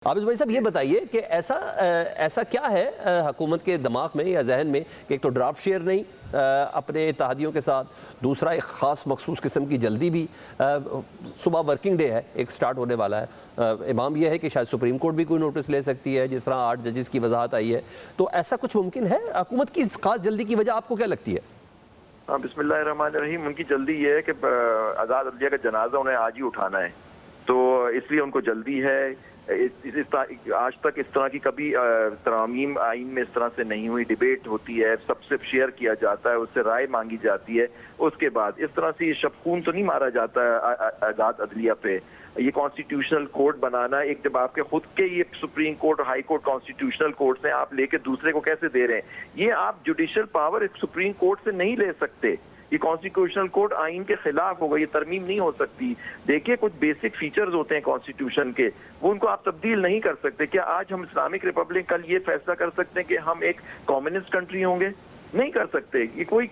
عابد بھائی صاحب یہ بتائیے کہ ایسا کیا ہے حکومت کے دماغ میں یا ذہن میں کہ ایک تو ڈرافٹ شیئر نہیں اپنے اتحادیوں کے ساتھ، دوسرا ایک خاص مخصوص قسم کی جلدی بھی، صبح ورکنگ ڈے ہے، ایک سٹارٹ ہونے والا ہے، امام یہ ہے کہ شاید سپریم کورٹ بھی کوئی نوٹس لے سکتی ہے جس طرح 8 ججز کی وضاحت آئی ہے، تو ایسا کچھ ممکن ہے؟ حکومت کی اس خاص جلدی کی وجہ آپ کو کیا لگتی ہے؟ بسم اللہ الرحمن الرحیم. ان کی جلدی یہ ہے کہ آزاد عدلیہ کا جنازہ انہیں آج ہی اٹھانا ہے، تو اس لیے ان کو جلدی ہے. آج تک اس طرح کی کبھی ترامیم آئین میں اس طرح سے نہیں ہوئی. ڈیبیٹ ہوتی ہے، سب سے شیئر کیا جاتا ہے، اس سے رائے مانگی جاتی ہے، اس کے بعد اس طرح سے یہ شبخون تو نہیں مارا جاتا ہے آزاد عدلیہ پہ. یہ کانسٹیٹیوشنل کورٹ بنانا ایک جب آپ کے خود کے یہ سپریم کورٹ اور ہائی کورٹ کانسٹیٹیوشنل کورٹ سے آپ لے کے دوسرے کو کیسے دے رہے ہیں؟ یہ آپ جوڈیشل پاور سپریم کورٹ سے نہیں لے سکتے. یہ کانسٹیٹیوشنل کورٹ آئین کے خلاف ہوگا، یہ ترمیم نہیں ہو سکتی. دیکھیے کچھ بیسک فیچرز ہوتے ہیں کانسٹیٹیوشن کے، وہ ان کو آپ تبدیل نہیں کر سکتے. کیا آج ہم اسلامک ریپبلک کل یہ فیصلہ کر سکتے ہیں کہ ہم ایک کمیونسٹ کنٹری ہوں گے؟ نہیں کر سکتے. یہ کوئی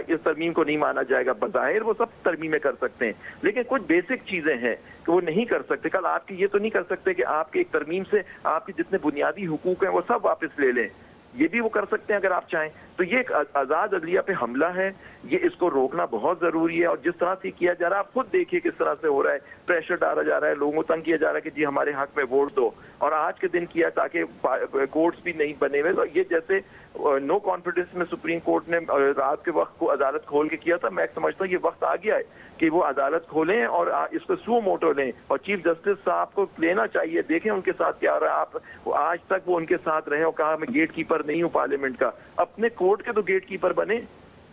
اس ترمیم کو نہیں مانا جائے گا. بظاہر وہ سب ترمیمیں کر سکتے ہیں، لیکن کچھ بیسک چیزیں ہیں کہ وہ نہیں کر سکتے. کل آپ کی یہ تو نہیں کر سکتے کہ آپ کے ایک ترمیم سے آپ کے جتنے بنیادی حقوق ہیں وہ سب واپس لے لیں. یہ بھی وہ کر سکتے ہیں اگر آپ چاہیں. تو یہ ایک آزاد عدلیہ پہ حملہ ہے، یہ اس کو روکنا بہت ضروری ہے. اور جس طرح سے کیا جا رہا ہے آپ خود دیکھیے کس طرح سے ہو رہا ہے. پریشر ڈالا جا رہا ہے، لوگوں کو تنگ کیا جا رہا ہے کہ جی ہمارے حق میں ووٹ دو، اور آج کے دن کیا تاکہ کورٹس بھی نہیں بنے ہوئے. یہ جیسے نو کانفیڈنس میں سپریم کورٹ نے رات کے وقت کو عدالت کھول کے کیا تھا. میں سمجھتا ہوں یہ وقت آ گیا ہے کہ وہ عدالت کھولیں اور اس کو سو موٹو لیں، اور چیف جسٹس صاحب کو لینا چاہیے. دیکھیں ان کے ساتھ کیا ہو رہا ہے. آپ آج تک وہ ان کے ساتھ رہے اور کہا میں گیٹ کیپر نہیں ہوں پارلیمنٹ کا. اپنے کورٹ کے تو گیٹ کیپر بنے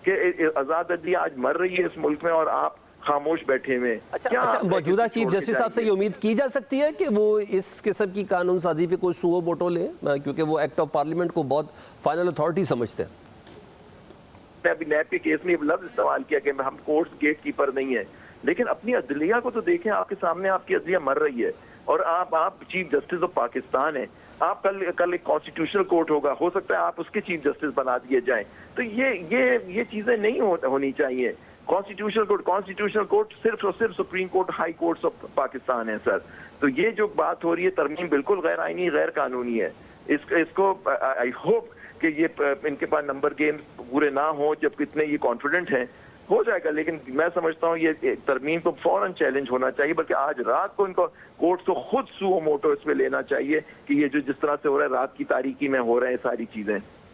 کہ آزاد عدلیہ آج مر رہی ہے اس ملک میں اور آپ خاموش بیٹھے ہوئے. اچھا موجودہ چیف جسٹس صاحب سے یہ امید کی جا سکتی ہے کہ وہ اس قسم کی قانون سازی پہ کوئی سو موٹو لیں، کیونکہ وہ ایکٹ آف پارلیمنٹ کو بہت فائنل اتھارٹی سمجھتے ہیں؟ میں ابھی نیب کے کیس میں یہ لفظ استعمال کیا کہ ہم کورٹس گیٹ کیپر نہیں ہیں، لیکن اپنی عدلیہ کو تو دیکھیں. آپ کے سامنے آپ کی عدلیہ مر رہی ہے اور آپ چیف جسٹس آف پاکستان ہیں. آپ کل ایک کانسٹیٹیوشنل کورٹ ہوگا، ہو سکتا ہے آپ اس کے چیف جسٹس بنا دیے جائیں. تو یہ چیزیں نہیں ہونی چاہیے. کانسٹیٹیوشنل کورٹ صرف اور صرف supreme court high courts of Pakistan ہے سر. تو یہ جو بات ہو رہی ہے ترمیم بالکل غیر آئینی غیر قانونی ہے. اس کو آئی ہوپ کہ یہ ان کے پاس نمبر گیمز پورے نہ ہوں جب اتنے یہ کانفیڈنٹ ہیں. ہو جائے گا، لیکن میں سمجھتا ہوں یہ ترمیم کو فوراً چیلنج ہونا چاہیے، بلکہ آج رات کو ان کو کورٹ کو خود سو موٹو اس میں لینا چاہیے کہ یہ جو جس طرح سے ہو رہا ہے رات کی تاریکی میں ہو رہے ہیں ساری چیزیں.